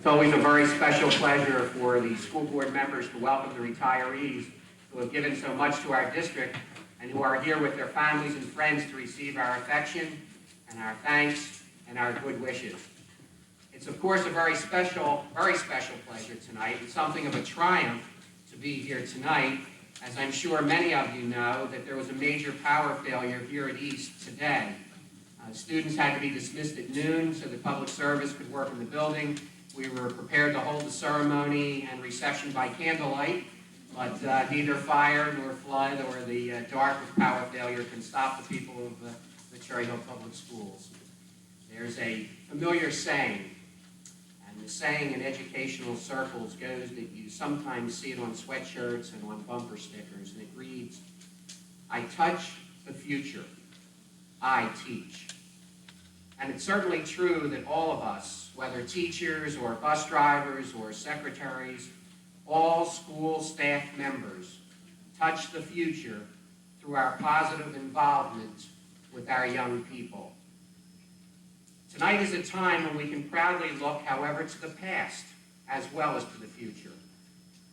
It's always a very special pleasure for the school board members to welcome the retirees who have given so much to our district and who are here with their families and friends to receive our affection and our thanks and our good wishes. It's of course a very special pleasure tonight and something of a triumph to be here tonight, as I'm sure many of you know that there was a major power failure here at East today. Students had to be dismissed at noon so the public service could work in the building. We were prepared to hold the ceremony and reception by candlelight, but neither fire nor flood or the dark of power failure can stop the people of the Cherry Hill Public Schools. There's a familiar saying, and the saying in educational circles goes that you sometimes see it on sweatshirts and on bumper stickers, and it reads, "I touch the future, I teach." And it's certainly true that all of us, whether teachers or bus drivers or secretaries, all school staff members, touch the future through our positive involvement with our young people. Tonight is a time when we can proudly look, however, to the past as well as to the future.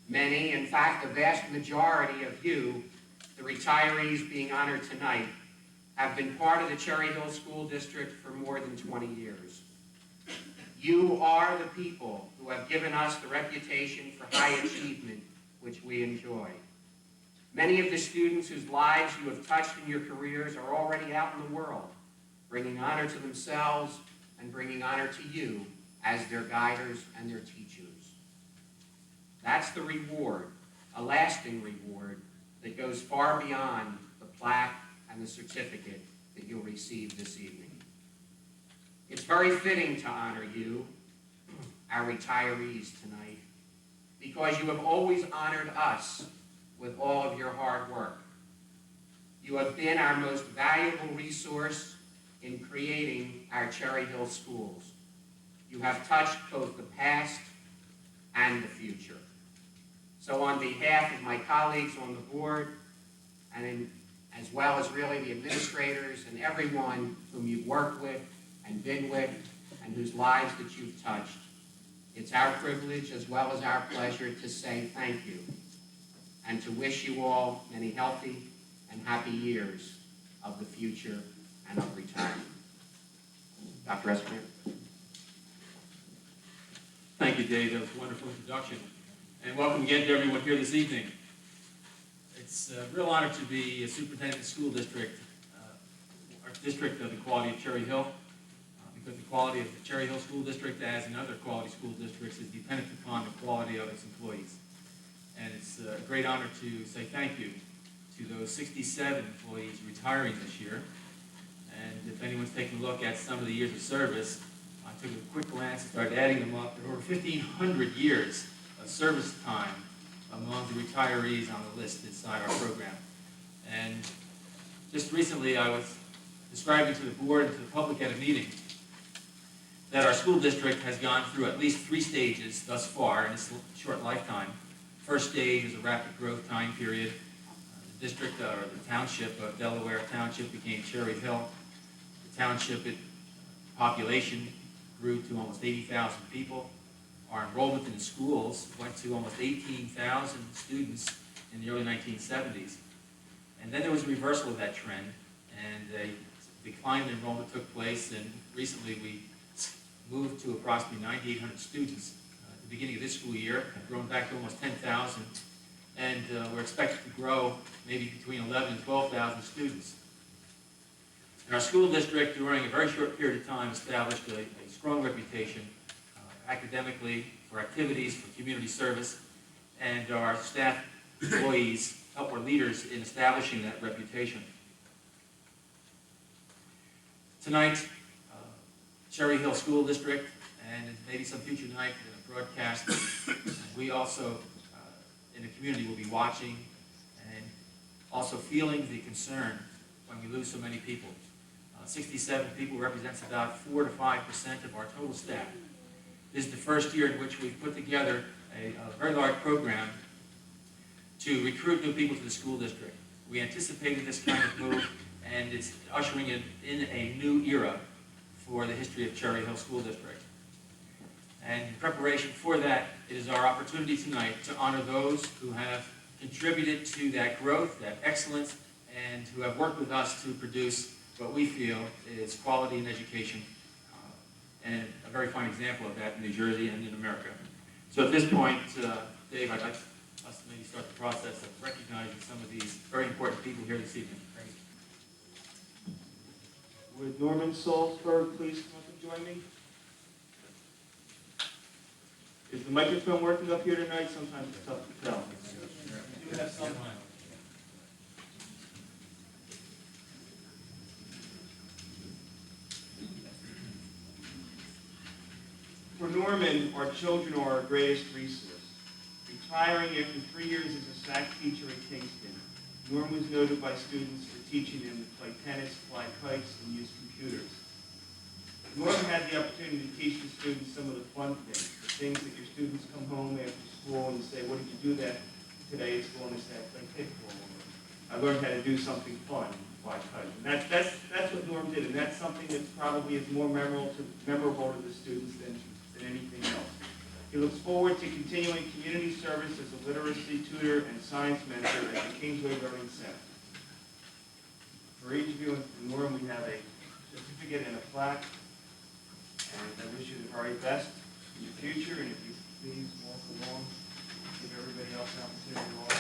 Many, in fact, the vast majority of you, the retirees being honored tonight, have been part of the Cherry Hill School District for more than 20 years. You are the people who have given us the reputation for high achievement which we enjoy. Many of the students whose lives you have touched in your careers are already out in the world, bringing honor to themselves and bringing honor to you as their guiders and their teachers. That's the reward, a lasting reward that goes far beyond the plaque and the certificate that you'll receive this evening. It's very fitting to honor you, our retirees tonight, because you have always honored us with all of your hard work. You have been our most valuable resource in creating our Cherry Hill schools. You have touched both the past and the future. So on behalf of my colleagues on the board, and as well as really the administrators and everyone whom you've worked with and been with and whose lives that you've touched, it's our privilege as well as our pleasure to say thank you and to wish you all many healthy and happy years of the future and of retirement. Dr. Esquire. Thank you, Dave. That was a wonderful introduction. And welcome again to everyone here this evening. It's a real honor to be a superintendent of the school district, our district of the quality of Cherry Hill, because the quality of the Cherry Hill School District, as in other quality school districts, is dependent upon the quality of its employees. And it's a great honor to say thank you to those 67 employees retiring this year. And if anyone's taking a look at some of the years of service, I took a quick glance and started adding them up. There were over 1,500 years of service time among the retirees on the list inside our program. And just recently I was describing to the board and to the public at a meeting that our school district has gone through at least 3 stages thus far in its short lifetime. First stage is a rapid growth time period. The district, or the township of Delaware Township, became Cherry Hill. The township population grew to almost 80,000 people. Our enrollment in the schools went to almost 18,000 students in the early 1970s. And then there was a reversal of that trend, and a decline in enrollment took place, and recently we moved to approximately 9,800 students at the beginning of this school year, have grown back to almost 10,000, and we're expected to grow maybe between 11,000 and 12,000 students. And our school district, during a very short period of time, established a strong reputation academically, for activities, for community service, and our staff employees were leaders in establishing that reputation. Tonight, Cherry Hill School District, and maybe some future night in a broadcast, we also in the community will be watching and also feeling the concern when we lose so many people. 67 people represents about 4 to 5% of our total staff. This is the first year in which we've put together a very large program to recruit new people to the school district. We anticipated this kind of move, and it's ushering in a new era for the history of Cherry Hill School District. And in preparation for that, it is our opportunity tonight to honor those who have contributed to that growth, that excellence, and who have worked with us to produce what we feel is quality in education, and a very fine example of that in New Jersey and in America. So at this point, Dave, I'd like us to maybe start the process of recognizing some of these very important people here this evening. Would Norman Salzberg please come up and join me? Is the microphone working up here tonight? Sometimes it's tough to tell. Do have some. For Norman, our children are our greatest resource. Retiring after 3 years as a SAC teacher at Kingston, Norm was noted by students for teaching them to play tennis, fly kites, and use computers. Norm had the opportunity to teach the students some of the fun things, the things that your students come home after school and say, what did you do that today at school? And they say, I played kickball. I learned how to do something fun, fly kites. And that's what Norm did, and that's something that probably is more memorable to the students than anything else. He looks forward to continuing community service as a literacy tutor and science mentor at the Kingsway Learning Center. For each of you and Norm, we have a certificate and a plaque, and I wish you the very best in your future, and if you please walk along, give everybody else an opportunity to walk.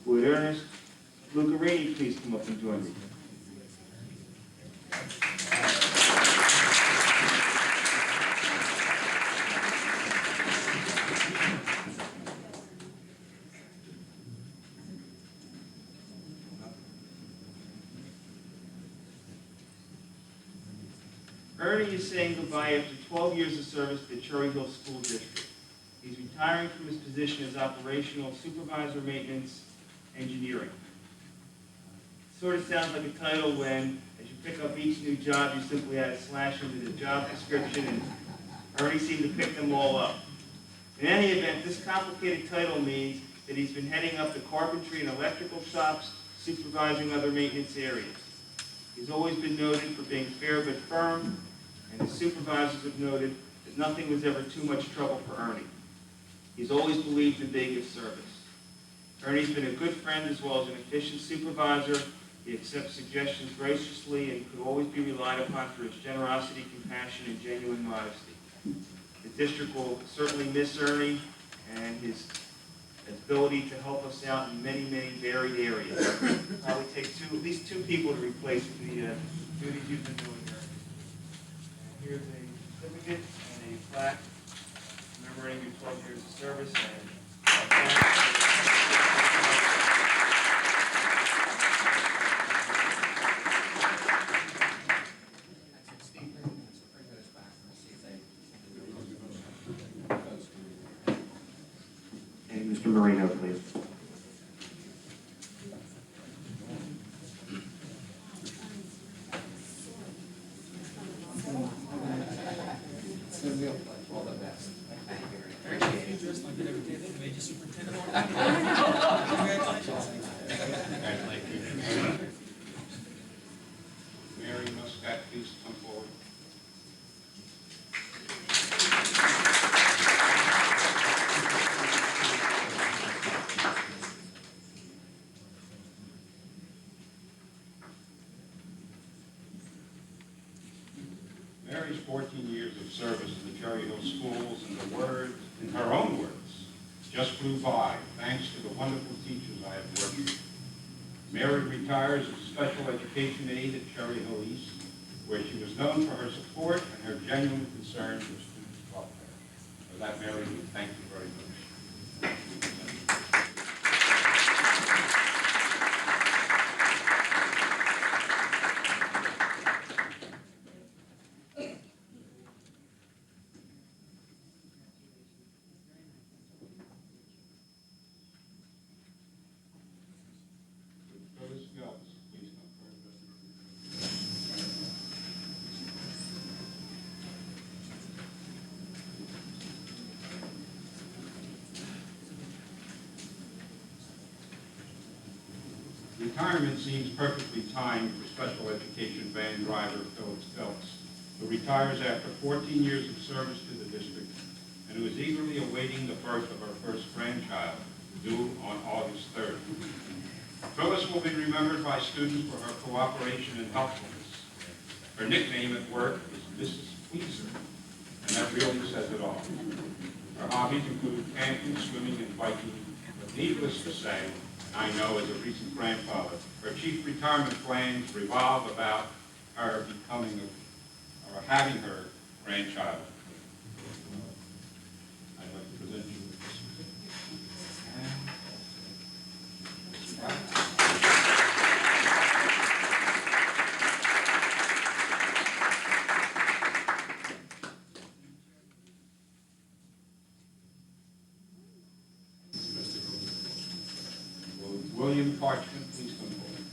Would Ernest Lucarini please come up and join me? Ernie is saying goodbye after 12 years of service to the Cherry Hill School District. He's retiring from his position as operational supervisor maintenance engineering. Sort of sounds like a title when, as you pick up each new job, you simply add a slash under the job description, and Ernie seemed to pick them all up. In any event, this complicated title means that he's been heading up the carpentry and electrical shops, supervising other maintenance areas. He's always been noted for being fair but firm, and his supervisors have noted that nothing was ever too much trouble for Ernie. He's always believed in being of service. Ernie's been a good friend as well as an efficient supervisor. He accepts suggestions graciously and could always be relied upon for his generosity, compassion, and genuine modesty. The district will certainly miss Ernie and his ability to help us out in many, many varied areas. Probably take at least two people to replace the duties you've been doing, Ernie. And here's a certificate and a plaque commemorating your 12 years of service. And Mr. Marino, please. All the best. Just like every day, they made you superintendent all the time. Congratulations. Mary Muscat, please come forward. Mary's 14 years of service to the Cherry Hill schools, in her own words, just flew by, thanks to the wonderful teachers I have worked with. Mary retires as special education aide at Cherry Hill East, where she was known for her support and her genuine concern for students' welfare. For that, Mary, we thank you very much. Phyllis Phelps, please come forward. retirement seems perfectly timed for special education van driver Phyllis Phelps, who retires after 14 years of service to the district and who is eagerly awaiting the birth of our first grandchild, due on August 3rd. Phyllis will be remembered by students for her cooperation and helpfulness. Her nickname at work is Mrs. Pleaser, and that really says it all. Her hobbies include camping, swimming, and biking, but needless to say, I know as a recent grandfather, her chief retirement plans revolve about her becoming or having her grandchild. I'd like to present you with this. William Parchment, please come forward.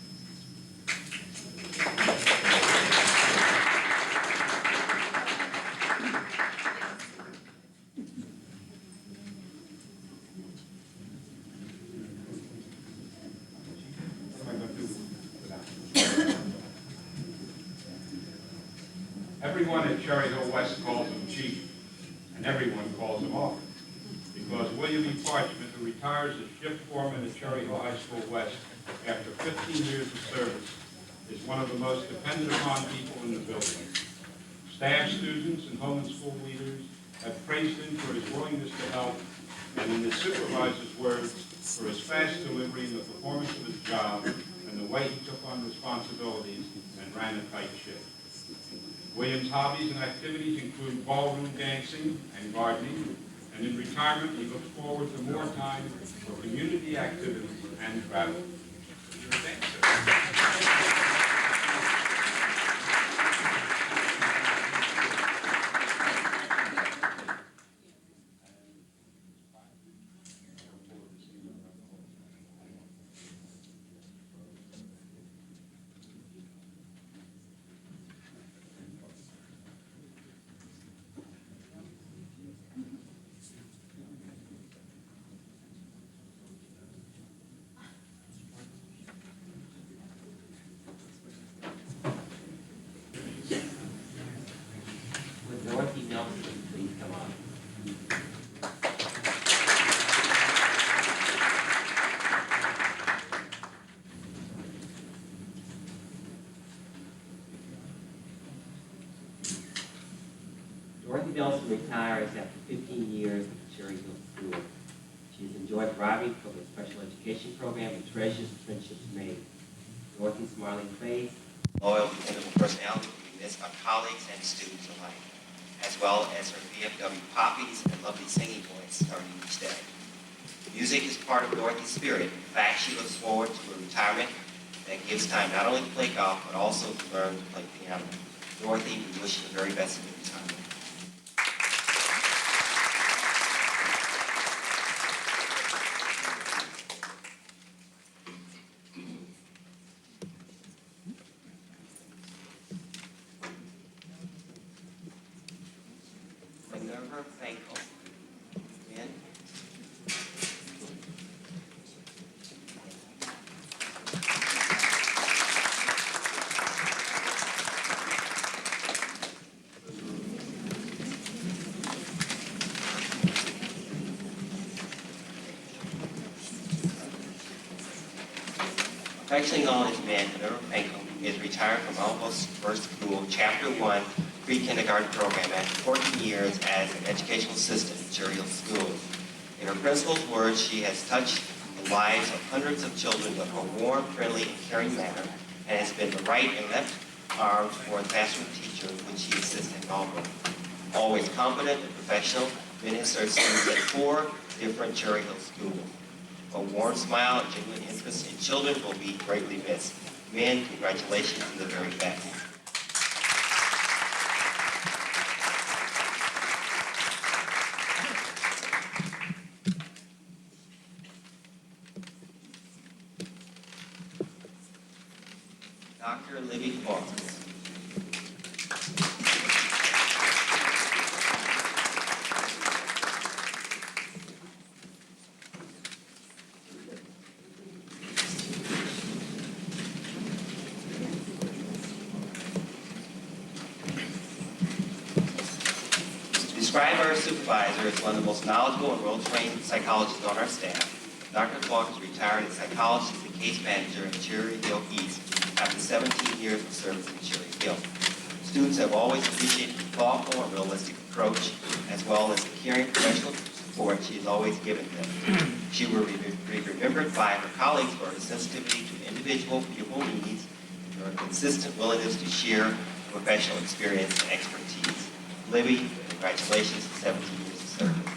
What am I going to do without you? Everyone at Cherry Hill West calls him Chief, and everyone calls him Officer, because William E. Parchment, who retires as shift foreman at Cherry Hill High School West after 15 years of service, is one of the most depended upon people in the building. Staff, students, and home and school leaders have praised him for his willingness to help, and in his supervisor's words, for his fast delivery in the performance of his job and the way he took on responsibilities and ran a tight ship. William's hobbies and activities include ballroom dancing and gardening, and in retirement, he looks forward to more time for community activities and travel. You're a dancer. Would Dorothy Nelson please come up? Dorothy Nelson retires after 15 years at the Cherry Hill School. She has enjoyed thriving from the special education program and treasures the friendships made. Dorothy's smiling face, loyal, dependable personality will be missed by colleagues and students alike, as well as her VFW poppies and lovely singing voice starting each day. Music is part of Dorothy's spirit. In fact, she looks forward to a retirement that gives time not only to play golf, but also to learn to play piano. Dorothy, we wish you the very best in your retirement. Minerva Frankel. Men. Affectionately known as Men, Minerva Frankel is retired from Almost First School, Chapter 1, pre-kindergarten program after 14 years as an educational assistant at Cherry Hill Schools. In her principal's words, she has touched the lives of hundreds of children with her warm, friendly, and caring manner, and has been the right and left arms for a classroom teacher when she assists in Melbourne. Always competent and professional, Ben has served students at 4 different Cherry Hill schools. A warm smile and genuine interest in children will be greatly missed. Men, congratulations and the very best. Dr. Libby Fox. describe our supervisor as one of the most knowledgeable and well-trained psychologists on our staff. Dr. Clark is retired as psychologist and case manager in Cherry Hill East after 17 years of service in Cherry Hill. Students have always appreciated the thoughtful and realistic approach, as well as the caring professional support she has always given them. She will be remembered by her colleagues for her sensitivity to individual pupil needs and her consistent willingness to share her professional experience and expertise. Libby, congratulations on 17 years of service.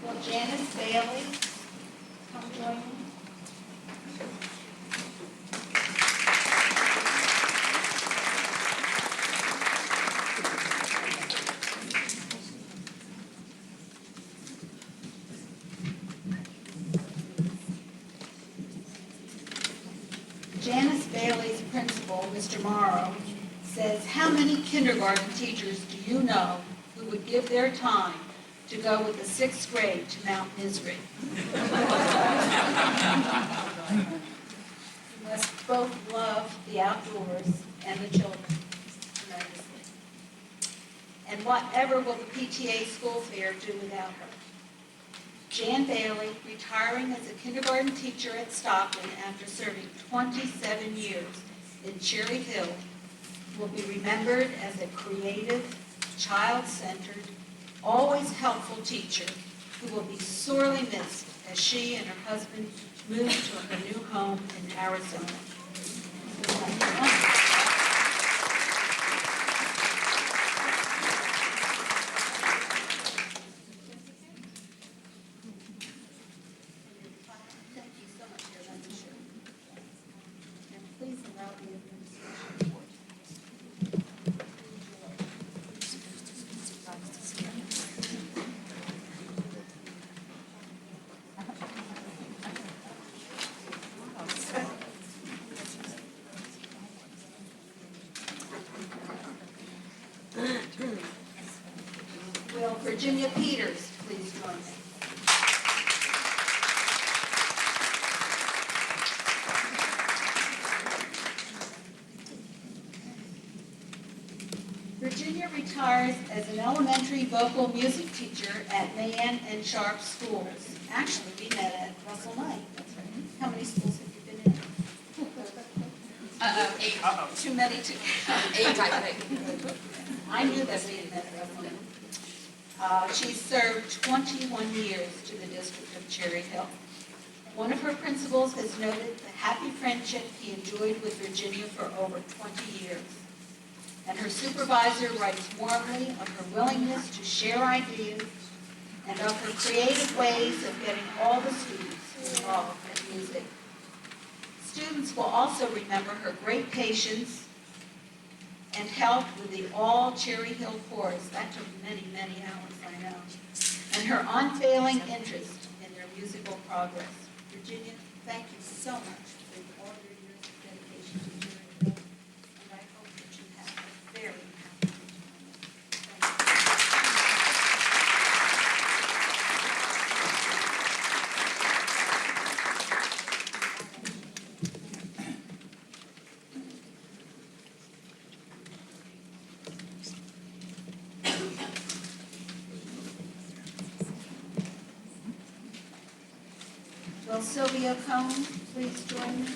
Will Janice Bailey come join me? Janice Bailey's principal, Mr. Morrow, says, "How many kindergarten teachers do you know who would give their time to go with the 6th grade to Mount Misery?" You must both love the outdoors and the children tremendously. And whatever will the PTA school fair do without her? Jan Bailey, retiring as a kindergarten teacher at Stockton after serving 27 years in Cherry Hill, will be remembered as a creative, child-centered, always helpful teacher who will be sorely missed as she and her husband move to her new home in Arizona. Thank you so much, dear. Let me share. And please allow the administration board. Will Virginia Peters please join me? Virginia retires as an elementary vocal music teacher at Mahan and Sharp schools. Actually, we met at Russell Knight. That's right. How many schools have you been in? Eight. Too many to count. Eight, I think. I knew that we had met at Russell Knight. She served 21 years to the District of Cherry Hill. One of her principals has noted the happy friendship he enjoyed with Virginia for over 20 years. And her supervisor writes warmly of her willingness to share ideas and of her creative ways of getting all the students involved in music. Students will also remember her great patience and help with the all Cherry Hill chorus. That took many, many hours, I know. And her unfailing interest in their musical progress. Virginia, thank you so much for all your years of dedication to Cherry Hill. And I hope that you have a very happy retirement. Thank you. Will Sylvia Cohn please join me?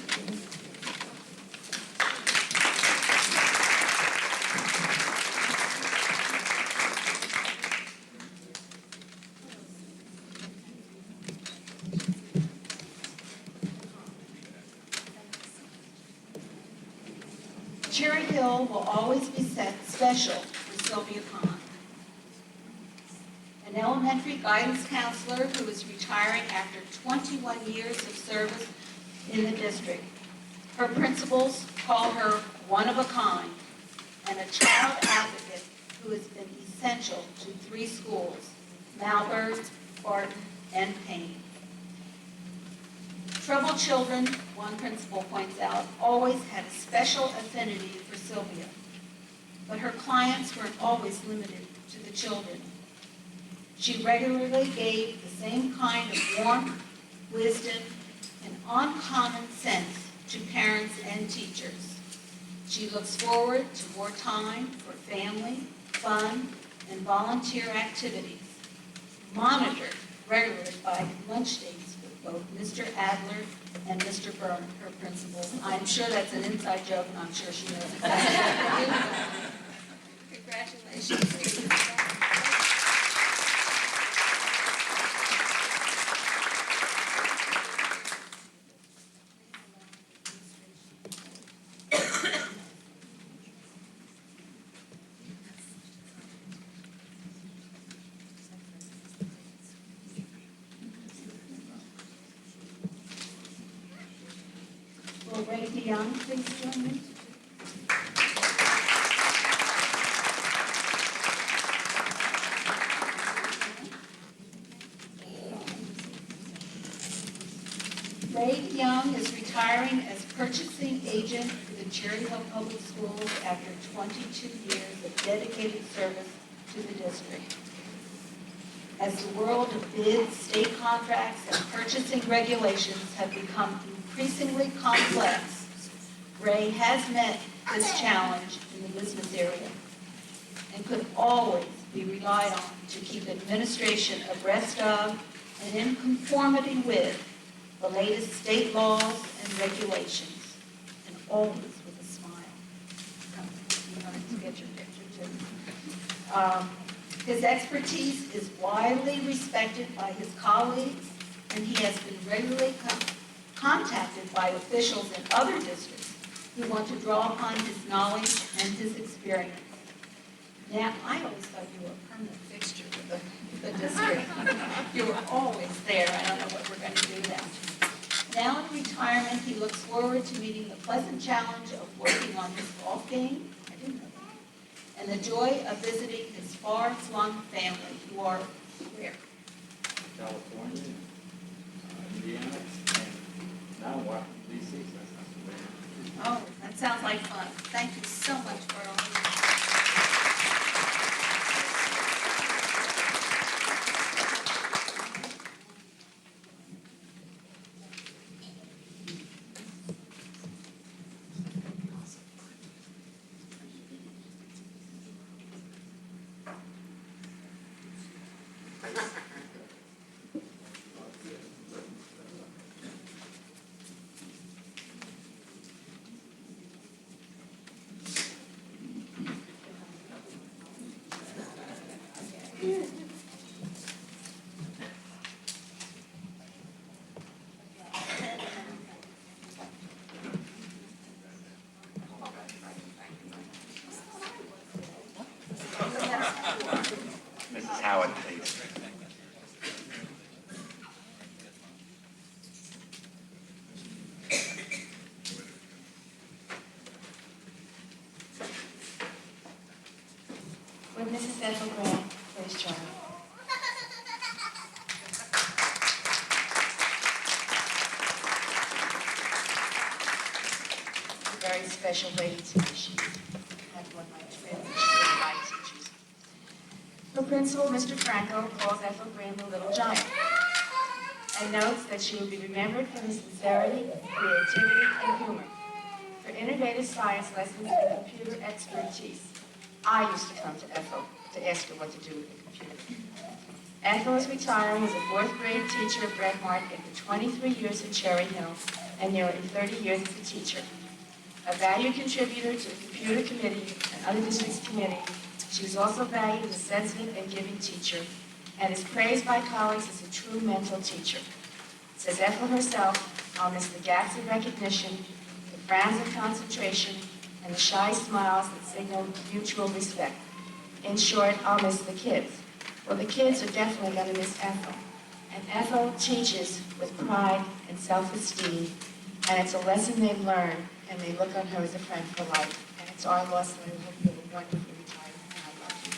Cherry Hill will always be special for Sylvia Cohn. an elementary guidance counselor who is retiring after 21 years of service in the district. Her principals call her one of a kind, and a child advocate who has been essential to 3 schools, Malvern, Barton, and Payne. Troubled children, one principal points out, always had a special affinity for Sylvia, but her clients weren't always limited to the children. She regularly gave the same kind of warmth, wisdom, and uncommon sense to parents and teachers. She looks forward to more time for family, fun, and volunteer activities, monitored regularly by lunch dates with both Mr. Adler and Mr. Byrne, her principals. I'm sure that's an inside joke, and I'm sure she knows exactly what we're doing. Congratulations. Will Ray DeYoung please join me? Ray DeYoung is retiring as purchasing agent for the Cherry Hill Public Schools after 22 years of dedicated service to the district. As the world of bids, state contracts, and purchasing regulations have become increasingly complex, Ray has met this challenge in the business area and could always be relied on to keep administration abreast of and in conformity with the latest state laws and regulations, and always with a smile. You want to get your picture too. His expertise is widely respected by his colleagues, and he has been regularly contacted by officials in other districts who want to draw upon his knowledge and his experience. Now, I always thought you were a permanent fixture with the district. You were always there. I don't know what we're going to do now. Now in retirement, he looks forward to meeting the pleasant challenge of working on his golf game. I didn't know that. And the joy of visiting his far-flung family who are where? California, Indiana, and now Washington, D.C. So that's not so bad. Oh, that sounds like fun. Thank you so much for all of you. Mrs. Howard, please. Would Mrs. Ethel Grant please join me? A very special lady to me. She had one of my friends. She's one of my teachers. Her principal, Mr. Franco, calls Ethel Grant the Little Giant and notes that she will be remembered for her sincerity, creativity, and humor, for innovative science lessons and computer expertise. I used to come to Ethel to ask her what to do with the computer. Ethel is retiring as a 4th grade teacher at Brett Hart after 23 years in Cherry Hill and nearly 30 years as a teacher. A valued contributor to the computer committee and other districts' committee, she was also valued as a sensitive and giving teacher and is praised by colleagues as a true mental teacher. Says Ethel herself, I'll miss the gaps of recognition, the frowns of concentration, and the shy smiles that signal mutual respect. In short, I'll miss the kids, Well, the kids are definitely going to miss Ethel. And Ethel teaches with pride and self-esteem, and it's a lesson they've learned, and they look on her as a friend for life. And it's our loss, and I hope you have a wonderful retirement, and I love you.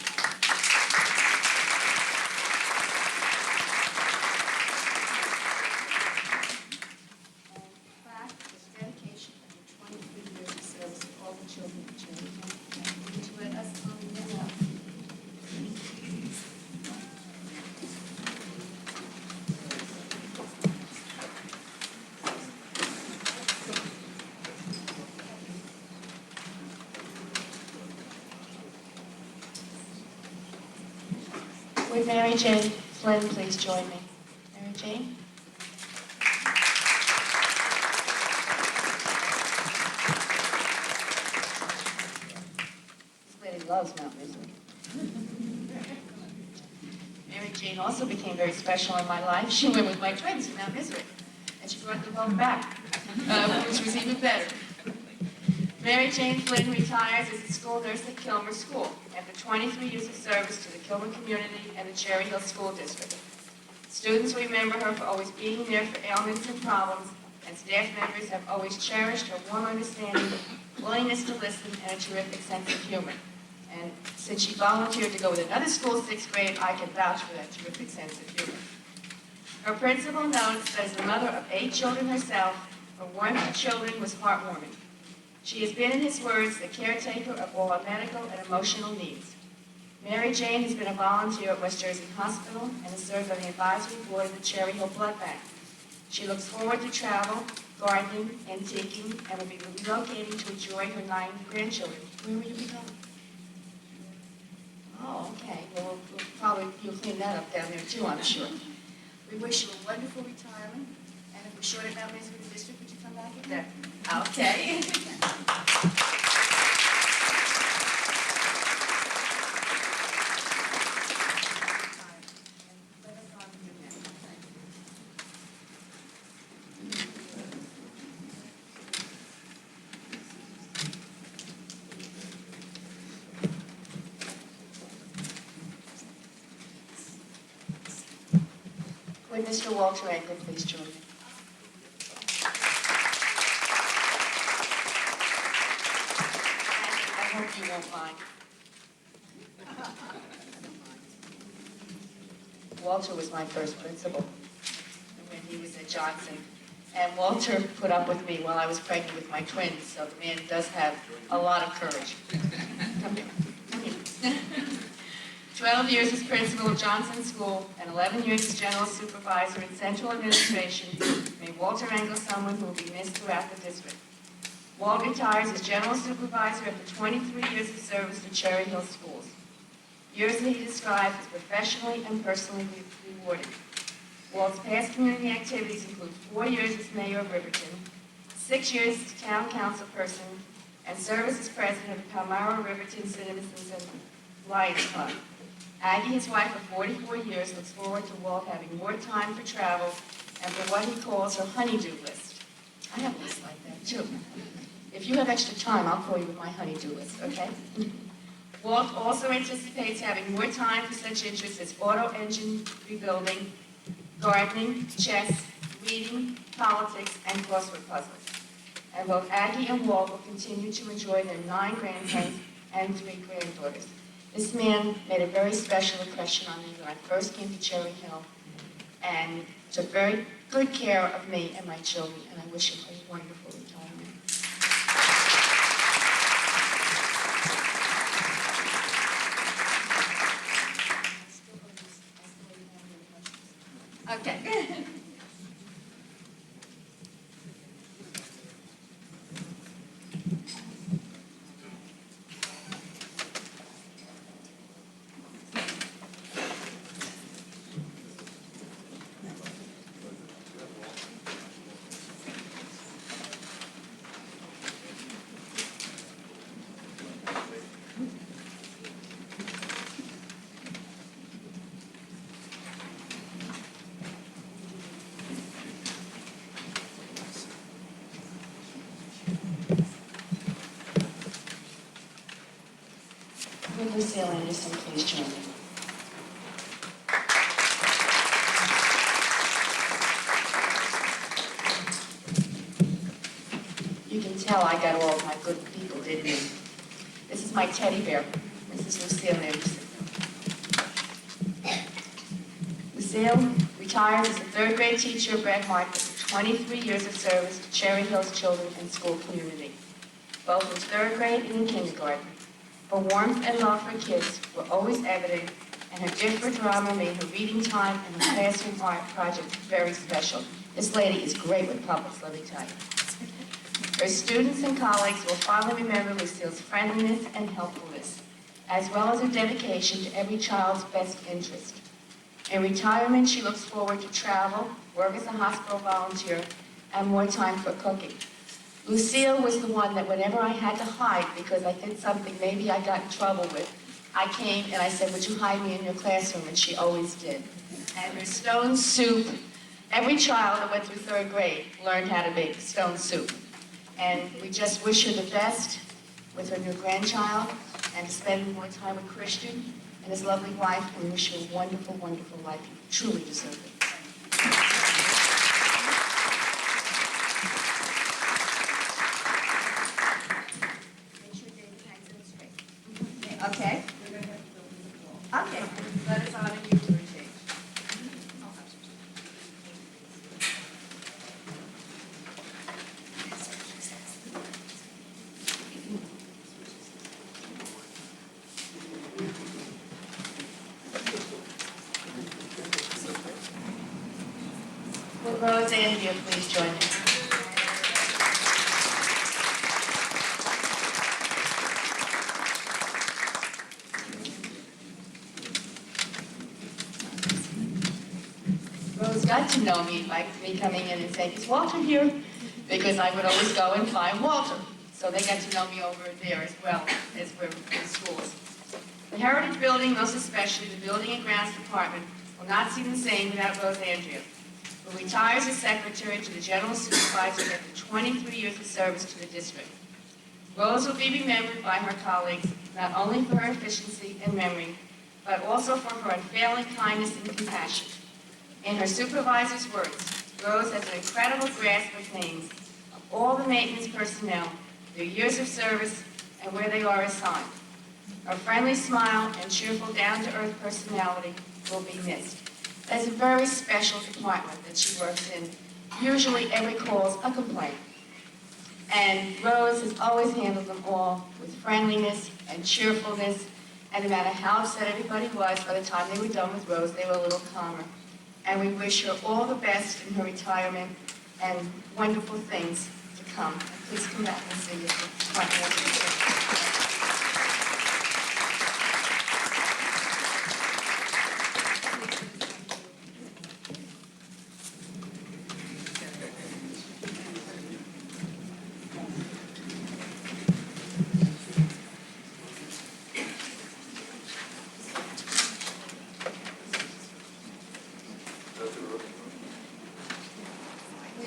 And plaque is dedication of the 23 years of service to all the children of Cherry Hill. And would you let us honor them now? Would Mary Jane Flynn please join me? Mary Jane? This lady loves Mount Misery. Mary Jane also became very special in my life. She went with my twins to Mount Misery, and she brought them both back, which was even better. Mary Jane Flynn retires as a school nurse at Kilmer School after 23 years of service to the Kilmer community and the Cherry Hill School District. Students remember her for always being there for ailments and problems, and staff members have always cherished her warm understanding, willingness to listen, and a terrific sense of humor. And since she volunteered to go with another school 6th grade, I can vouch for that terrific sense of humor. Her principal notes that as the mother of 8 children herself, her warmth to children was heartwarming. She has been, in his words, the caretaker of all our medical and emotional needs. Mary Jane has been a volunteer at West Jersey Hospital and has served on the advisory board of the Cherry Hill Blood Bank. She looks forward to travel, gardening, antiquing, and will be relocating to enjoy her 9 grandchildren. Where will you be going? Oh, okay. Well, you'll clean that up down there too, I'm sure. We wish you a wonderful retirement, and if we're short at Mount Misery District, would you come back again? Okay. Would Mr. Walter Angle please join me? I hope you won't mind. Walter was my first principal when he was at Johnson. And Walter put up with me while I was pregnant with my twins, so the man does have a lot of courage. Come here. Come here. 12 years as principal of Johnson School and 11 years as general supervisor in central administration made Walter Angle someone who will be missed throughout the district. Walt retires as general supervisor after 23 years of service to Cherry Hill Schools. Years that he described as professionally and personally rewarding. Walt's past community activities include 4 years as mayor of Riverton, 6 years as town council person, and service as president of the Palmyra Riverton Citizens and Lions Club. Aggie, his wife of 44 years, looks forward to Walt having more time for travel and for what he calls her honey-do list. I have a list like that, too. If you have extra time, I'll call you with my honey-do list, okay? Walt also anticipates having more time for such interests as auto engine rebuilding, gardening, chess, reading, politics, and crossword puzzles. And both Aggie and Walt will continue to enjoy their 9 grandsons and 3 granddaughters. This man made a very special impression on me when I first came to Cherry Hill and took very good care of me and my children, and I wish him a wonderful retirement. Okay. Would Lucille Anderson please join me? tell I got all of my good people, didn't you? This is my teddy bear, Mrs. Lucille Anderson. Lucille retired as a third grade teacher at Brad Market for 23 years of service to Cherry Hills children and school community, both in third grade and in kindergarten. Her warmth and love for kids were always evident, and her gift for drama made her reading time and her classroom art project very special. This lady is great with puppets, let me tell you. Her students and colleagues will fondly remember Lucille's friendliness and helpfulness, as well as her dedication to every child's best interest. In retirement, she looks forward to travel, work as a hospital volunteer, and more time for cooking. Lucille was the one that whenever I had to hide because I did something maybe I got in trouble with, I came and I said, would you hide me in your classroom? And she always did. And her stone soup, every child that went through third grade learned how to make stone soup. And we just wish her the best with her new grandchild and to spend more time with Christian and his lovely wife, and we wish you a wonderful, wonderful life. You truly deserve it. Make sure David hangs it straight. Okay? Okay. Let us honor you to a change. Will Rose Andrea please join me? Rose got to know me by me coming in and saying, is Walter here? Because I would always go and find Walter. So they got to know me over there as well as we're in schools. The Heritage Building, most especially the Building and Grounds Department, will not seem the same without Rose Andrea, who retires as secretary to the General Supervisor after 23 years of service to the district. Rose will be remembered by her colleagues not only for her efficiency and memory, but also for her unfailing kindness and compassion. In her supervisor's words, Rose has an incredible grasp of names of all the maintenance personnel, their years of service, and where they are assigned. Her friendly smile and cheerful, down-to-earth personality will be missed. That's a very special department that she works in. Usually every call is a complaint. And Rose has always handled them all with friendliness and cheerfulness, and no matter how upset everybody was, by the time they were done with Rose, they were a little calmer. And we wish her all the best in her retirement and wonderful things to come. Please come back and see us.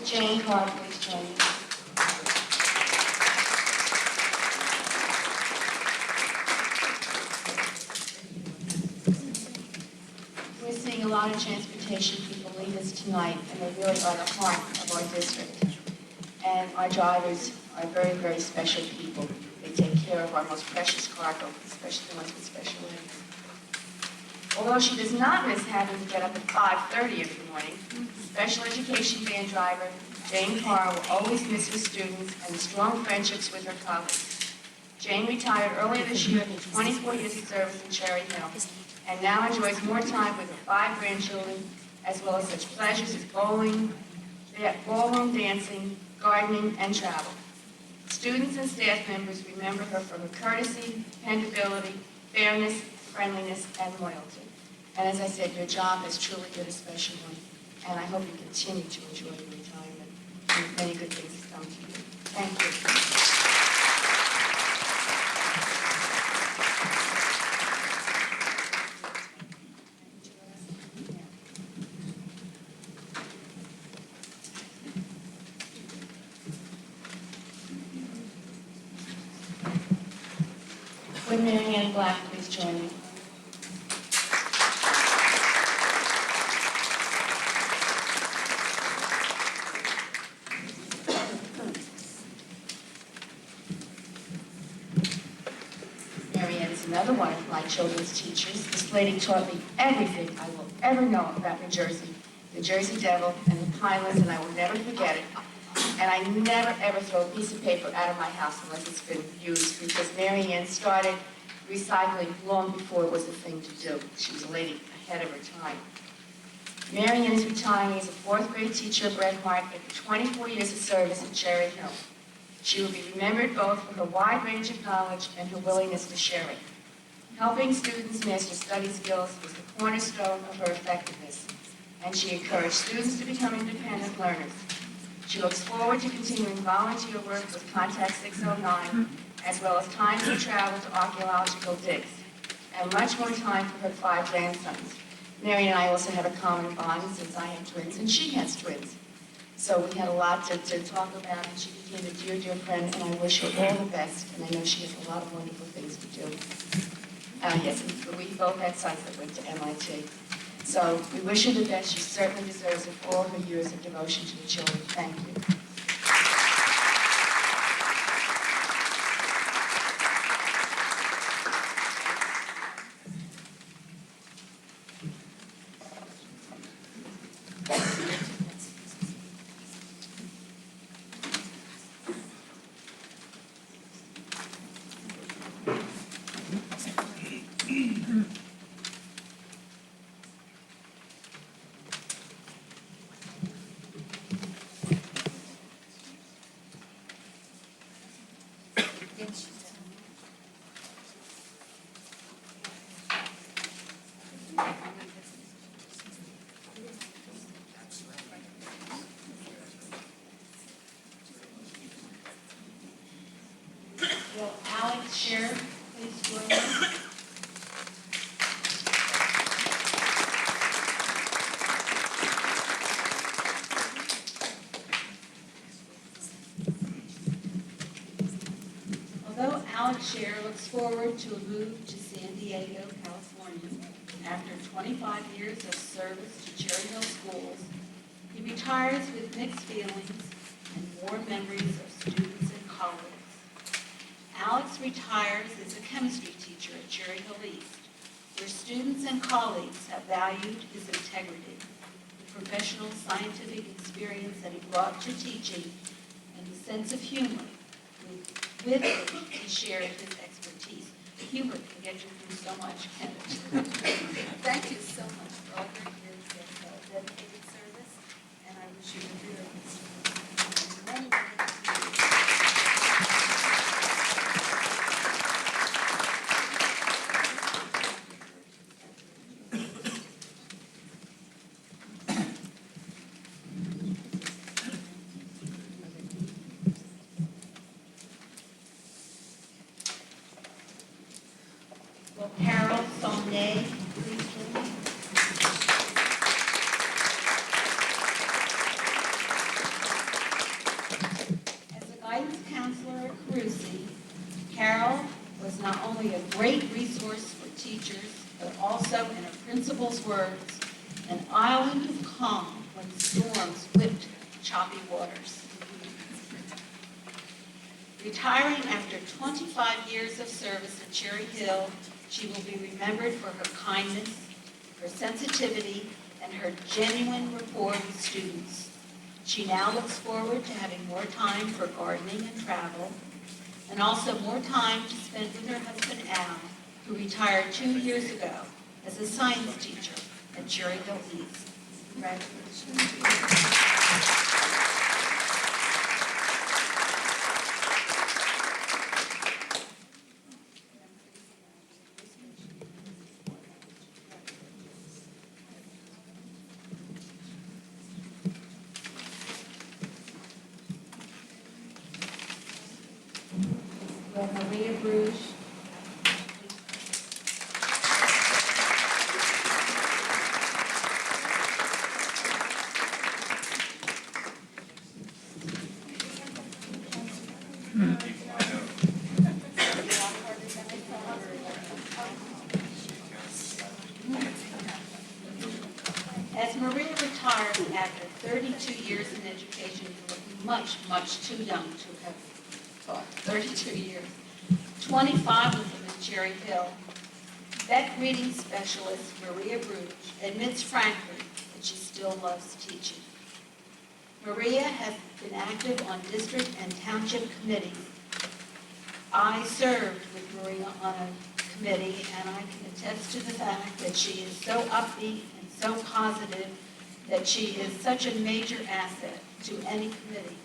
Jane Clark, please join me. We're seeing a lot of transportation people leave us tonight, and they really are the heart of our district. And our drivers are very, very special people. They take care of our most precious cargo, especially the ones with special needs. Although she does not miss having to get up at 5:30 every morning, special education van driver Jane Carr will always miss her students and the strong friendships with her colleagues. Jane retired earlier this year after 24 years of service in Cherry Hill, and now enjoys more time with her 5 grandchildren, as well as such pleasures as bowling, ballroom dancing, gardening, and travel. Students and staff members remember her for her courtesy, dependability, fairness, friendliness, and loyalty. And as I said, your job has truly been a special one, and I hope you continue to enjoy your retirement and many good things come to you. Thank you. Would Mary Ann Black please join me? children's teachers. This lady taught me everything I will ever know about New Jersey, the Jersey Devil, and the Pinelands, and I will never forget it. And I never, ever throw a piece of paper out of my house unless it's been used, because Mary Ann started recycling long before it was a thing to do. She was a lady ahead of her time. Mary Ann is retiring as a fourth grade teacher of Red Heart after 24 years of service at Cherry Hill. She will be remembered both for her wide range of knowledge and her willingness to share it. Helping students master study skills was the cornerstone of her effectiveness, and she encouraged students to become independent learners. She looks forward to continuing volunteer work with Contact 609, as well as time to travel to archaeological digs, and much more time for her 5 grandsons. Mary and I also have a common bond since I have twins and she has twins. So we had a lot to talk about, and she became a dear, dear friend, and I wish her all the best, and I know she has a lot of wonderful things to do. Yes, and we both had sons that went to MIT. So we wish her the best. She certainly deserves it for all her years of devotion to the children. Thank you. Will Alex share, please join me? Although Alex Scher looks forward to a move to San Diego, California, after 25 years of service to Cherry Hill Schools, he retires with mixed feelings and warm memories of students and colleagues. Alex retires as a chemistry teacher at Cherry Hill East, where students and colleagues have valued his integrity, the professional scientific experience that he brought to teaching, and the sense of humor with which he shared his expertise. Humor can get you through so much, can it? Thank you so much for all your years of dedicated service, and I wish you many, many years. Will Carol Sonnet please join me? As a guidance counselor at Carusi, Carol was not only a great resource for teachers, but also, in her principal's words, an island of calm when storms whipped choppy waters. Retiring after 25 years of service at Cherry Hill, she will be remembered for her kindness, her sensitivity, and her genuine rapport with students. She now looks forward to having more time for gardening and travel, and also more time to spend with her husband Al, who retired 2 years ago as a science teacher at Cherry Hill East. Congratulations. Maria Bruges. As Maria retired after 32 years in education, you look much, much too young to have taught 32 years. 25 of them at Cherry Hill. spec reading specialist Maria Bruge admits frankly that she still loves teaching. Maria has been active on district and township committees. I served with Maria on a committee, and I can attest to the fact that she is so upbeat and so positive that she is such a major asset to any committee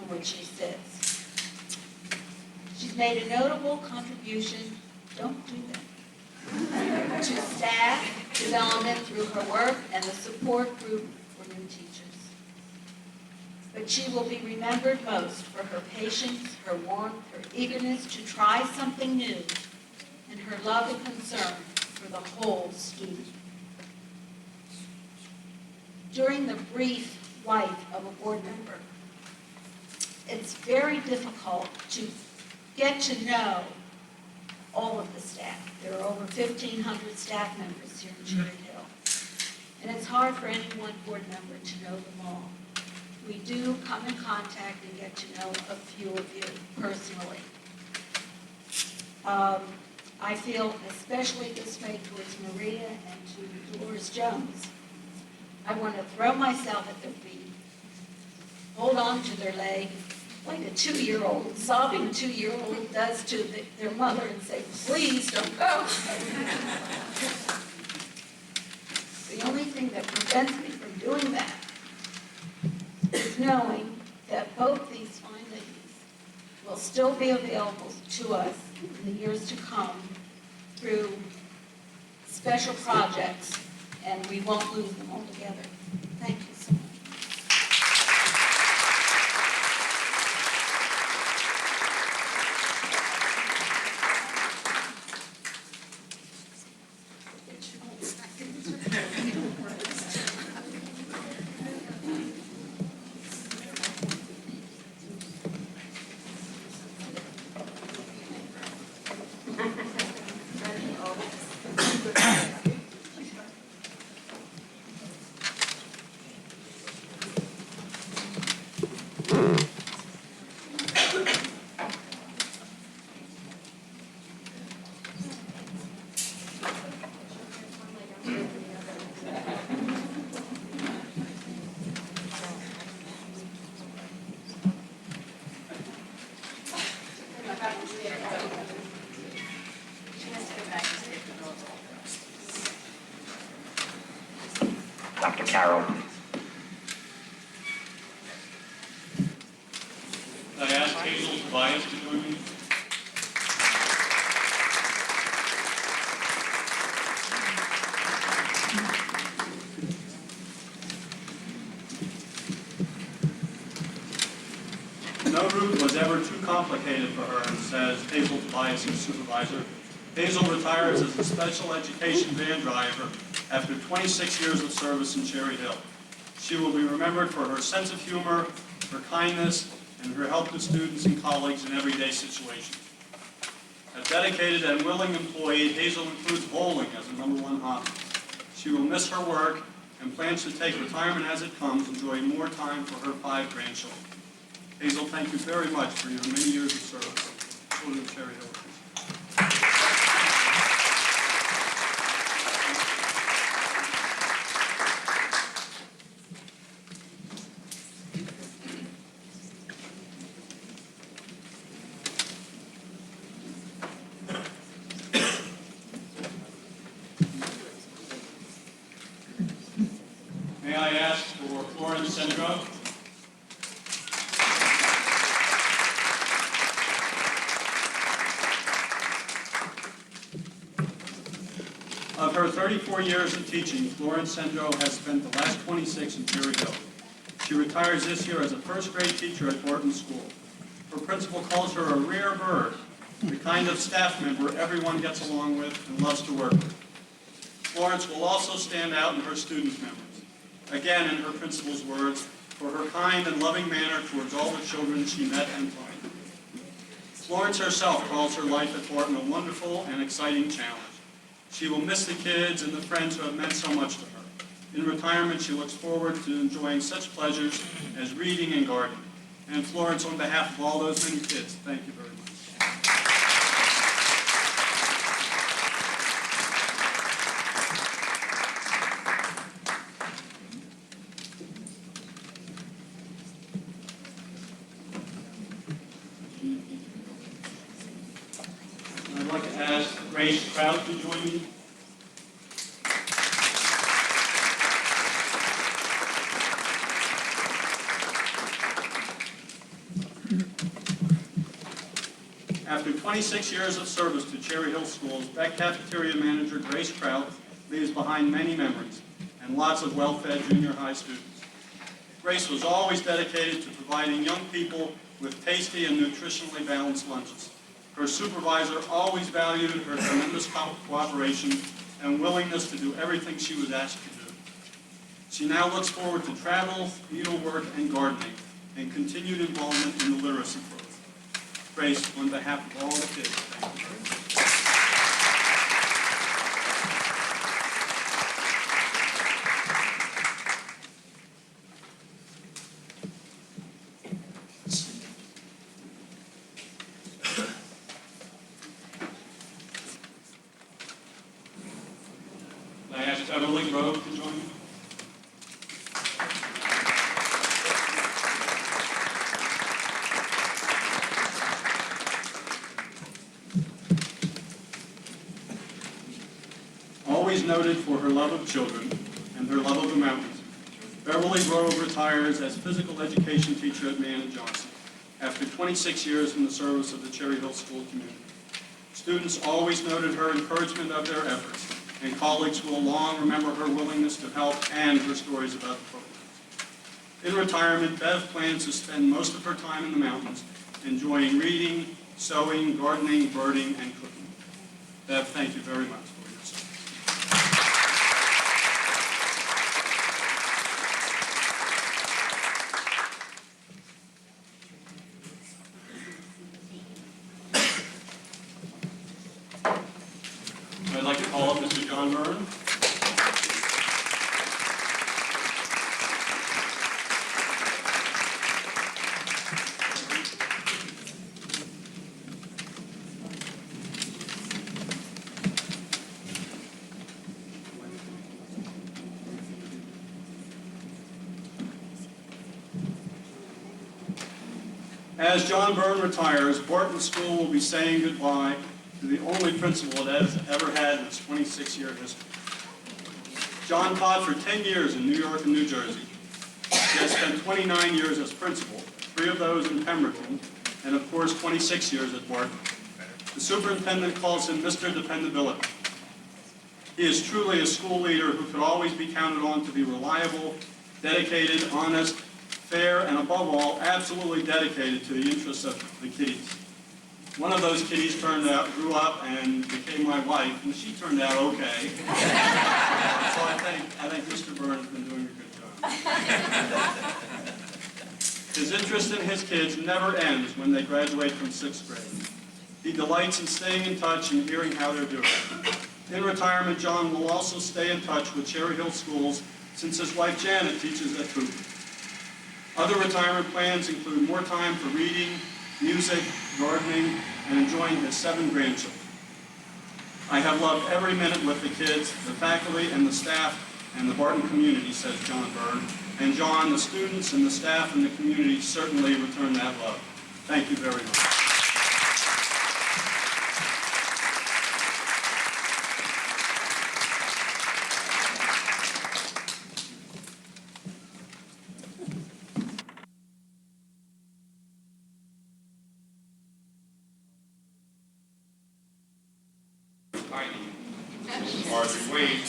on which she sits. She's made a notable contribution, don't do that, to staff development through her work and the support group for new teachers. But she will be remembered most for her patience, her warmth, her eagerness to try something new, and her love and concern for the whole student. During the brief life of a board member, it's very difficult to get to know all of the staff. There are over 1,500 staff members here in Cherry Hill, and it's hard for any one board member to know them all. We do come in contact and get to know a few of you personally. I feel especially this way towards Maria and to Dolores Jones. I want to throw myself at their feet, hold on to their leg, like a 2-year-old, sobbing 2-year-old does to their mother, and say, please don't go. The only thing that prevents me from doing that is knowing that both these fine ladies will still be available to us in the years to come through special projects, and we won't lose them altogether. Thank you so much. Dr. Carroll. I ask Hazel Tobias to join me. No route was ever too complicated for her, says Hazel Tobias, her supervisor. Hazel retires as a special education van driver after 26 years of service in Cherry Hill. She will be remembered for her sense of humor, her kindness, and her help to students and colleagues in everyday situations. A dedicated and willing employee, Hazel includes bowling as a #1 hobby. She will miss her work and plans to take retirement as it comes, enjoying more time for her 5 grandchildren. Hazel, thank you very much for your many years of service. Children of Cherry Hill. May I ask for Florence Sendro? Of her 34 years of teaching, Florence Sendro has spent the last 26 in Cherry Hill. She retires this year as a first-grade teacher at Morton School. Her principal calls her a rare bird, the kind of staff member everyone gets along with and loves to work with. Florence will also stand out in her student members. Again, in her principal's words, for her kind and loving manner towards all the children she met and taught. Florence herself calls her life at Morton a wonderful and exciting challenge. She will miss the kids and the friends who have meant so much to her. In retirement, she looks forward to enjoying such pleasures as reading and gardening. And Florence, on behalf of all those many kids, thank you very much. Grace Kraut to join me. After 26 years of service to Cherry Hill Schools, Beck Cafeteria Manager Grace Kraut leaves behind many memories and lots of well-fed junior high students. Grace was always dedicated to providing young people with tasty and nutritionally balanced lunches. Her supervisor always valued her tremendous cooperation and willingness to do everything she was asked to do. She now looks forward to travel, needlework, and gardening, and continued involvement in the literacy program. Grace, on behalf of all the kids, thank you. I ask Everly Grove to join me. Always noted for her love of children and her love of the mountains, Beverly Grove retires as physical education teacher at Mann & Johnson after 26 years in the service of the Cherry Hill School community. Students always noted her encouragement of their efforts, and colleagues will long remember her willingness to help and her stories about the programs. In retirement, Bev plans to spend most of her time in the mountains, enjoying reading, sewing, gardening, birding, and cooking. Bev, thank you very much for your service. I'd like to call up Mr. John Byrne. As John Byrne retires, Barton School will be saying goodbye to the only principal it has ever had in its 26-year history. John taught for 10 years in New York and New Jersey. He has spent 29 years as principal, 3 of those in Pemberton, and of course 26 years at Barton. The superintendent calls him Mr. Dependability. He is truly a school leader who could always be counted on to be reliable, dedicated, honest, fair, and above all, absolutely dedicated to the interests of the kiddies. One of those kiddies grew up and became my wife, and she turned out okay. So I think Mr. Byrne has been doing a good job. His interest in his kids never ends when they graduate from 6th grade. He delights in staying in touch and hearing how they're doing. In retirement, John will also stay in touch with Cherry Hill Schools since his wife Janet teaches at Cooper. Other retirement plans include more time for reading, music, gardening, and enjoying his 7 grandchildren. I have loved every minute with the kids, the faculty, and the staff, and the Barton community, says John Byrne. And John, the students and the staff and the community certainly return that love. Thank you very much. Mrs. Marjorie Wade.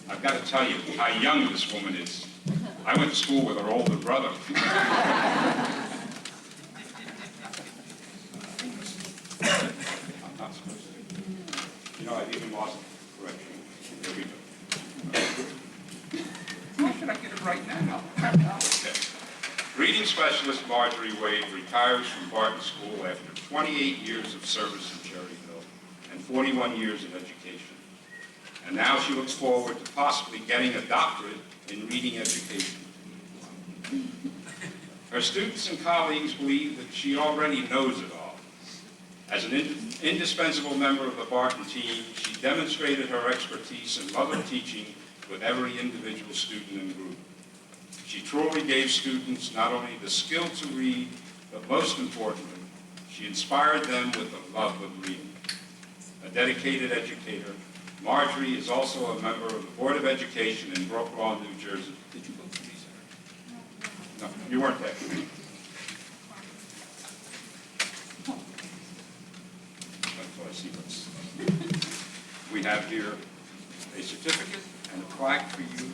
I've got to tell you how young this woman is. I went to school with her older brother. I'm not supposed to. You know, I've even lost correction. There we go. Why should I get it right now? Okay. Reading specialist Marjorie Wade retires from Barton School after 28 years of service in Cherry Hill and 41 years in education. And now she looks forward to possibly getting a doctorate in reading education. Her students and colleagues believe that she already knows it all. As an indispensable member of the Barton team, she demonstrated her expertise and love of teaching with every individual student and group. She truly gave students not only the skill to read, but most importantly, she inspired them with the love of reading. A dedicated educator, Marjorie is also a member of the Board of Education in Brooklawn, New Jersey. Did you vote for me, sir? No, you weren't there. That's what I see. We have here a certificate and a plaque for you,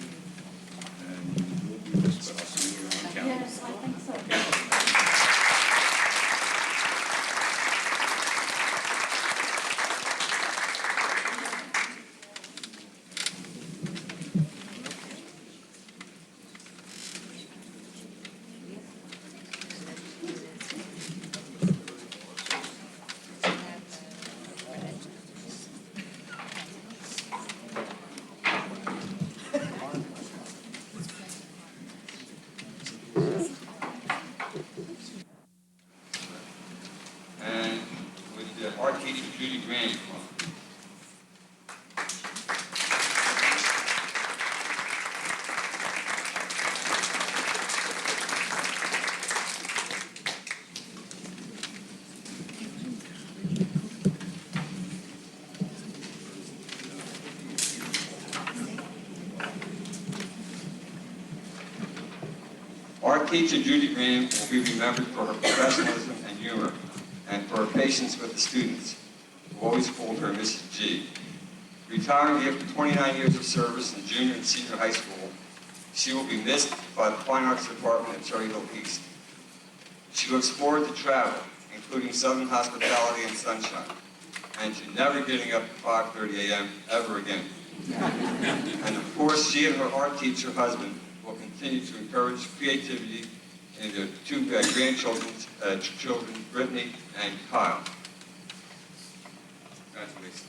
and you will do this, but I'll see you on camera. Yes, I think so. And with the art teacher Judy Graham. Art teacher Judy Graham will be remembered for her professionalism and humor, and for her patience with the students, who always called her Mrs. G. Retiring after 29 years of service in junior and senior high school, she will be missed by the Fine Arts Department at Cherry Hill East. She looks forward to travel, including Southern hospitality and sunshine, and to never getting up at 5:30 a.m. ever again. And of course, she and her art teacher husband will continue to encourage creativity in their two children, Brittany and Kyle. Congratulations.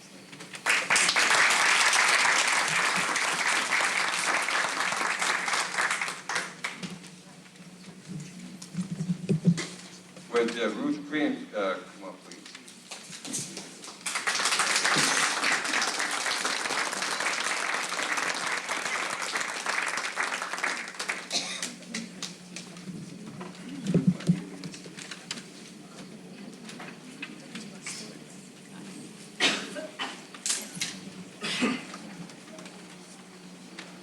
Would Ruth Green come up, please?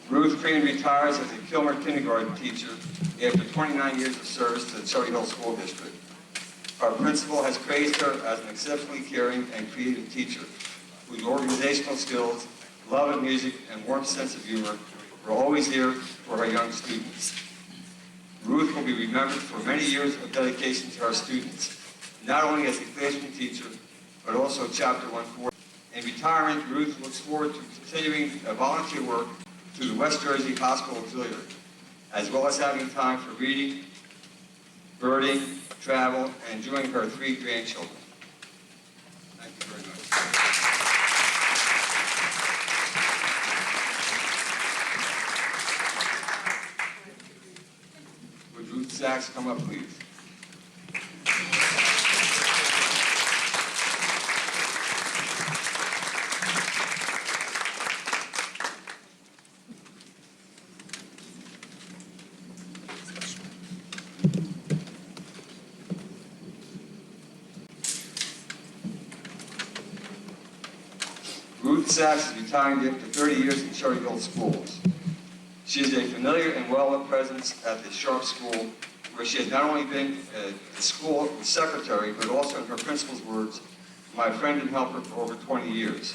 Ruth Green retires as a Kilmer kindergarten teacher after 29 years of service to the Cherry Hill School District. Our principal has praised her as an exceptionally caring and creative teacher whose organizational skills, love of music, and warm sense of humor were always there for our young students. Ruth will be remembered for many years of dedication to our students, not only as a classroom teacher, but also Chapter 1 coordinator. In retirement, Ruth looks forward to continuing volunteer work through the West Jersey Hospital Auxiliary, as well as having time for reading, birding, travel, and enjoying her 3 grandchildren. Thank you very much. Would Ruth Sachs come up, please? Ruth Sachs is retiring after 30 years in Cherry Hill schools. She is a familiar and well-known presence at the Sharp School, where she has not only been the school secretary, but also, in her principal's words, my friend and helper for over 20 years.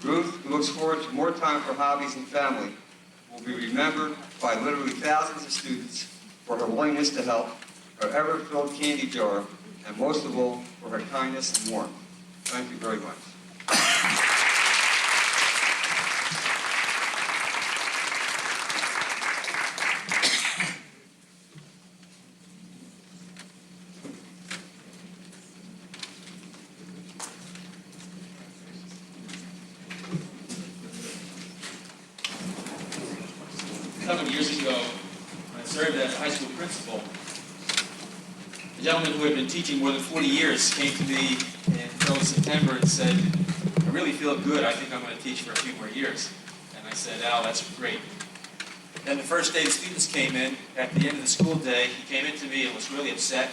Ruth, who looks forward to more time for hobbies and family, will be remembered by literally thousands of students for her willingness to help, her ever-filled candy jar, and most of all, for her kindness and warmth. Thank you very much. Several years ago, when I served as a high school principal, a gentleman who had been teaching more than 40 years came to me in early September and said, I really feel good. I think I'm going to teach for a few more years. And I said, Al, that's great. Then the first day the students came in, at the end of the school day, he came in to me and was really upset,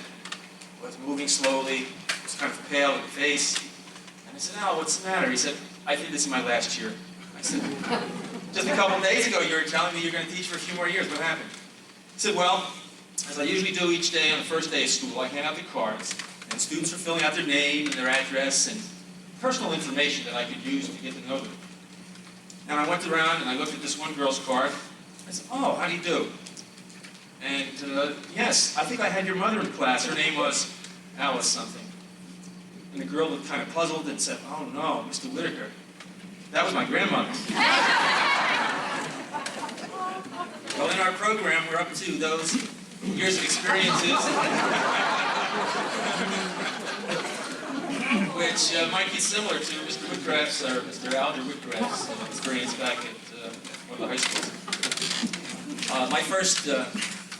was moving slowly, was kind of pale in the face. And I said, Al, what's the matter? He said, I think this is my last year. I said, just a couple days ago you were telling me you're going to teach for a few more years. What happened? He said, well, as I usually do each day on the first day of school, I hand out the cards, and students are filling out their name and their address and personal information that I could use to get to know them. And I went around and I looked at this one girl's card. I said, oh, how do you do? And yes, I think I had your mother in class. Her name was Alice something. And the girl looked kind of puzzled and said, oh no, Mr. Whitaker, that was my grandmother. Well, in our program, we're up to those years of experiences, which might be similar to Mr. Whitcraft's, or Mr. Alger Whitcraft's experience back at one of the high schools. My first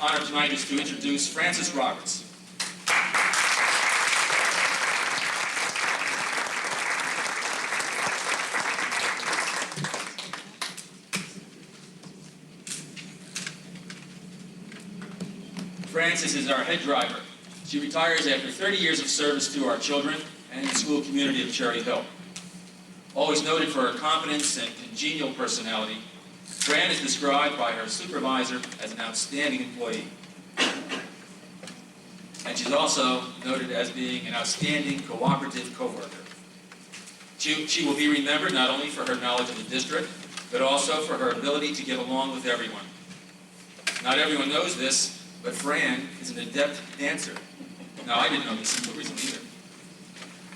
honor tonight is to introduce Frances Roberts. Frances is our head driver. She retires after 30 years of service to our children and the school community of Cherry Hill. Always noted for her competence and congenial personality, Fran is described by her supervisor as an outstanding employee. And she's also noted as being an outstanding cooperative coworker. She will be remembered not only for her knowledge of the district, but also for her ability to get along with everyone. Not everyone knows this, but Fran is an adept dancer. Now, I didn't know this until recently either.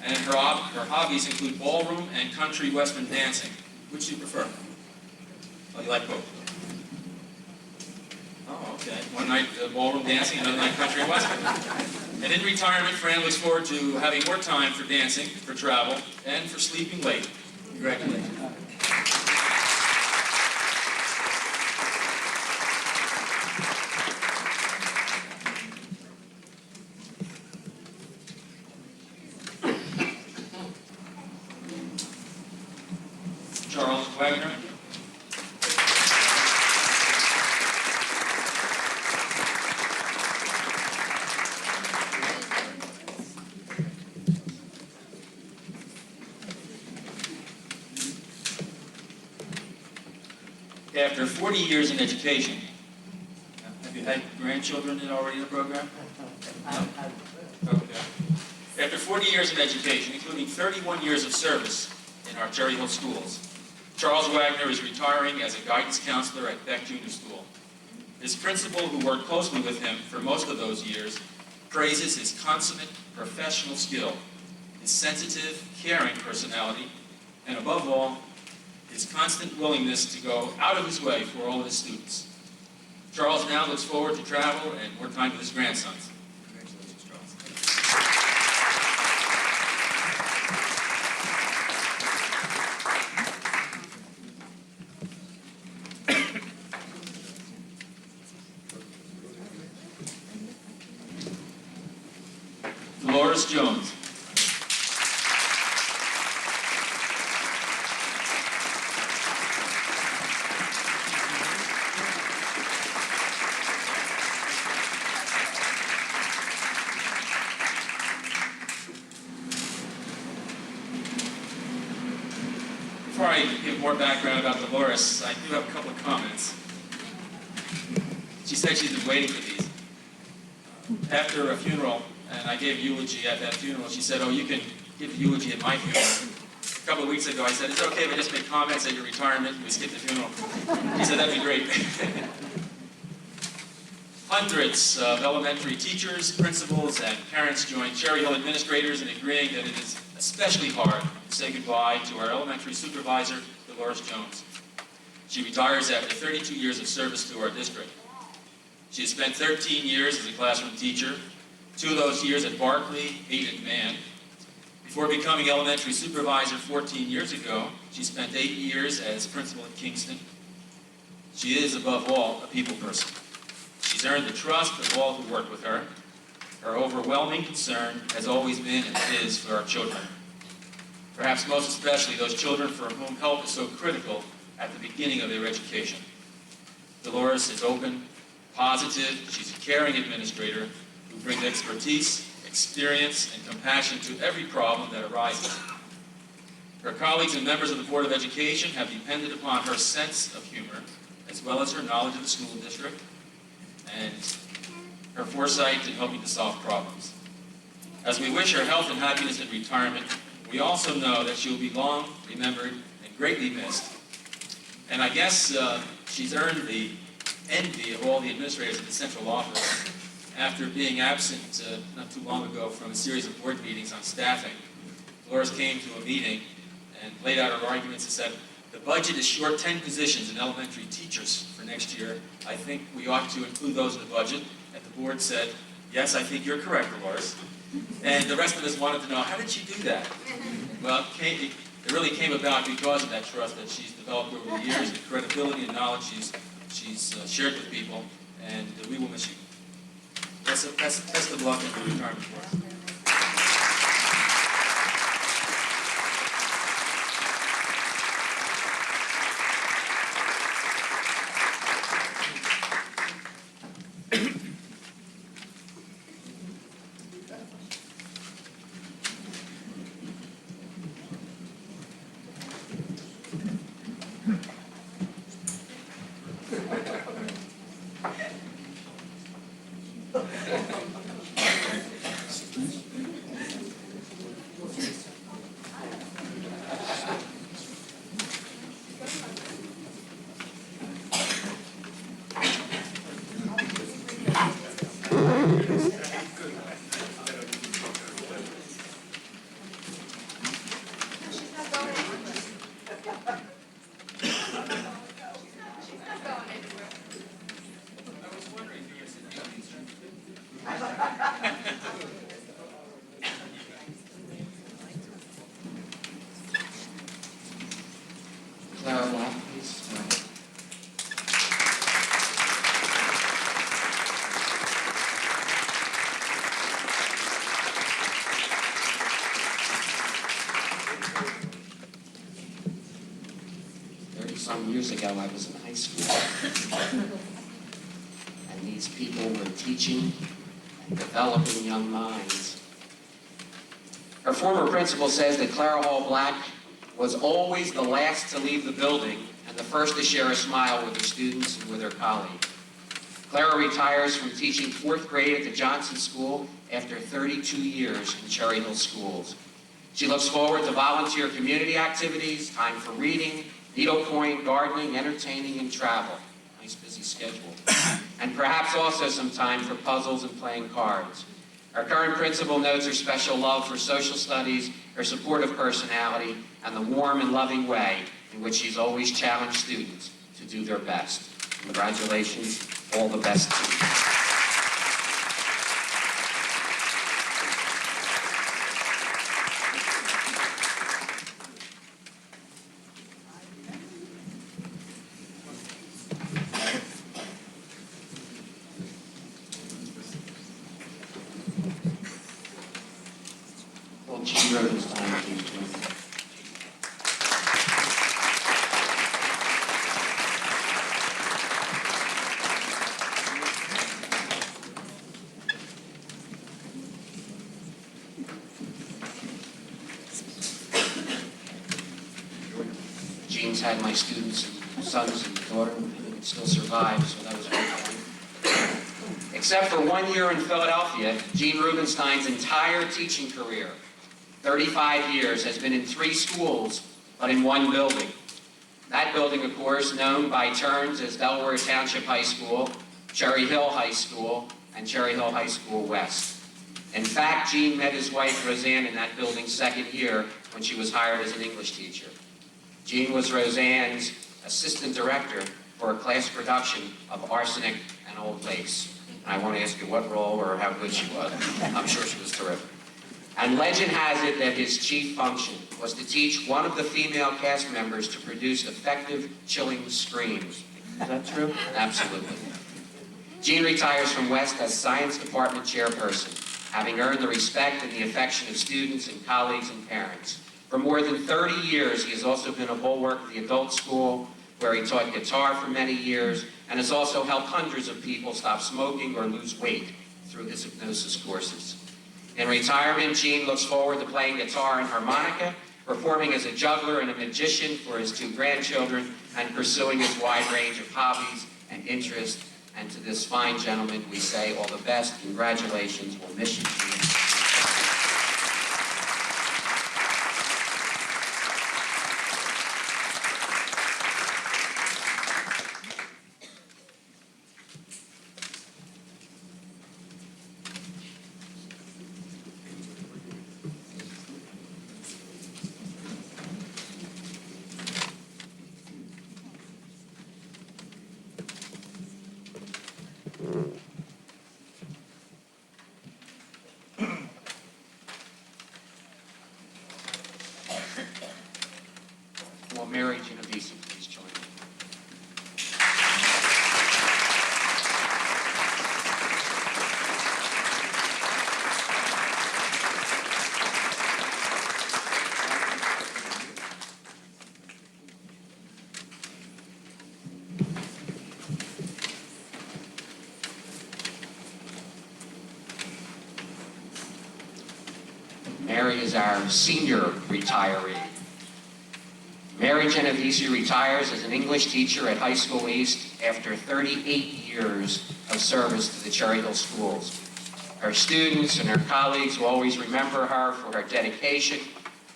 And her hobbies include ballroom and country western dancing. Which do you prefer? Oh, you like both? Oh, okay. One night ballroom dancing, another night country and western. And in retirement, Fran looks forward to having more time for dancing, for travel, and for sleeping late. Congratulations. Charles Wagner. After 40 years in education, have you had grandchildren already in the program? No? Okay. After 40 years in education, including 31 years of service in our Cherry Hill schools, Charles Wagner is retiring as a guidance counselor at Beck Junior School. His principal, who worked closely with him for most of those years, praises his consummate professional skill, his sensitive, caring personality, and above all, his constant willingness to go out of his way for all of his students. Charles now looks forward to travel and more time with his grandsons. Congratulations, Charles. Dolores Jones. Before I give more background about Dolores, I do have a couple of comments. She said she's been waiting for these. After a funeral, and I gave a eulogy at that funeral, she said, oh, you can give the eulogy at my funeral. A couple of weeks ago, I said, is it okay if I just make comments at your retirement and we skip the funeral? He said, that'd be great. Hundreds of elementary teachers, principals, and parents joined Cherry Hill administrators in agreeing that it is especially hard to say goodbye to our elementary supervisor, Dolores Jones. She retires after 32 years of service to our district. She has spent 13 years as a classroom teacher, 2 of those years at Barclay, 8 at Mann. Before becoming elementary supervisor 14 years ago, she spent 8 years as principal at Kingston. She is, above all, a people person. She's earned the trust of all who work with her. Her overwhelming concern has always been and is for our children. Perhaps most especially those children for whom help is so critical at the beginning of their education. Dolores is open, positive, she's a caring administrator who brings expertise, experience, and compassion to every problem that arises. Her colleagues and members of the Board of Education have depended upon her sense of humor, as well as her knowledge of the school district, and her foresight in helping to solve problems. As we wish her health and happiness in retirement, we also know that she will be long remembered and greatly missed. And I guess she's earned the envy of all the administrators at the central office. After being absent not too long ago from a series of board meetings on staffing, Dolores came to a meeting and laid out her arguments and said, the budget is short 10 positions in elementary teachers for next year. I think we ought to include those in the budget. And the board said, yes, I think you're correct, Dolores. And the rest of us wanted to know, how did she do that? Well, it really came about because of that trust that she's developed over the years, the credibility and knowledge she's shared with people, and we will miss you. Best of luck in the retirement for us. Some years ago, I was in high school, and these people were teaching and developing young minds. Her former principal says that Clara Hall Black was always the last to leave the building and the first to share a smile with her students and with her colleagues. Clara retires from teaching 4th grade at the Johnson School after 32 years in Cherry Hill schools. She looks forward to volunteer community activities, time for reading, needlepoint, gardening, entertaining, and travel. Nice busy schedule. And perhaps also some time for puzzles and playing cards. Our current principal notes her special love for social studies, her supportive personality, and the warm and loving way in which she's always challenged students to do their best. Congratulations, all the best to you. Gene Rubenstein, please. Gene's had my students and sons and daughter, and it still survives, so that was wonderful. Except for 1 year in Philadelphia, Gene Rubenstein's entire teaching career, 35 years, has been in 3 schools, but in 1 building. That building, of course, known by turns as Delaware Township High School, Cherry Hill High School, and Cherry Hill High School West. In fact, Gene met his wife, Roseanne, in that building's 2nd year when she was hired as an English teacher. Gene was Roseanne's assistant director for a class production of Arsenic and Old Lace. And I won't ask you what role or how good she was. I'm sure she was terrific. And legend has it that his chief function was to teach one of the female cast members to produce effective, chilling screams. Is that true? Absolutely. Gene retires from West as Science Department Chairperson, having earned the respect and the affection of students and colleagues and parents. For more than 30 years, he has also been a bulwark of the adult school, where he taught guitar for many years, and has also helped hundreds of people stop smoking or lose weight through his hypnosis courses. In retirement, Gene looks forward to playing guitar and harmonica, performing as a juggler and a magician for his 2 grandchildren, and pursuing his wide range of hobbies and interests. And to this fine gentleman, we say all the best. Congratulations. We'll miss you, Gene. Will Mary Genovese please join me? Mary is our senior retiree. Mary Genovese retires as an English teacher at High School East after 38 years of service to the Cherry Hill schools. Her students and her colleagues will always remember her for her dedication,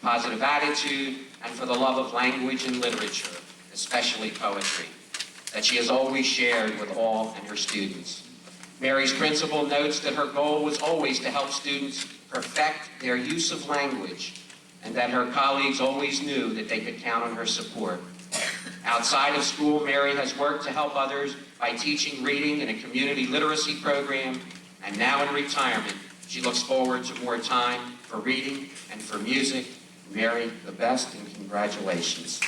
positive attitude, and for the love of language and literature, especially poetry, that she has always shared with all and her students. Mary's principal notes that her goal was always to help students perfect their use of language, and that her colleagues always knew that they could count on her support. Outside of school, Mary has worked to help others by teaching reading in a community literacy program, and now in retirement, she looks forward to more time for reading and for music. Mary, the best, and congratulations.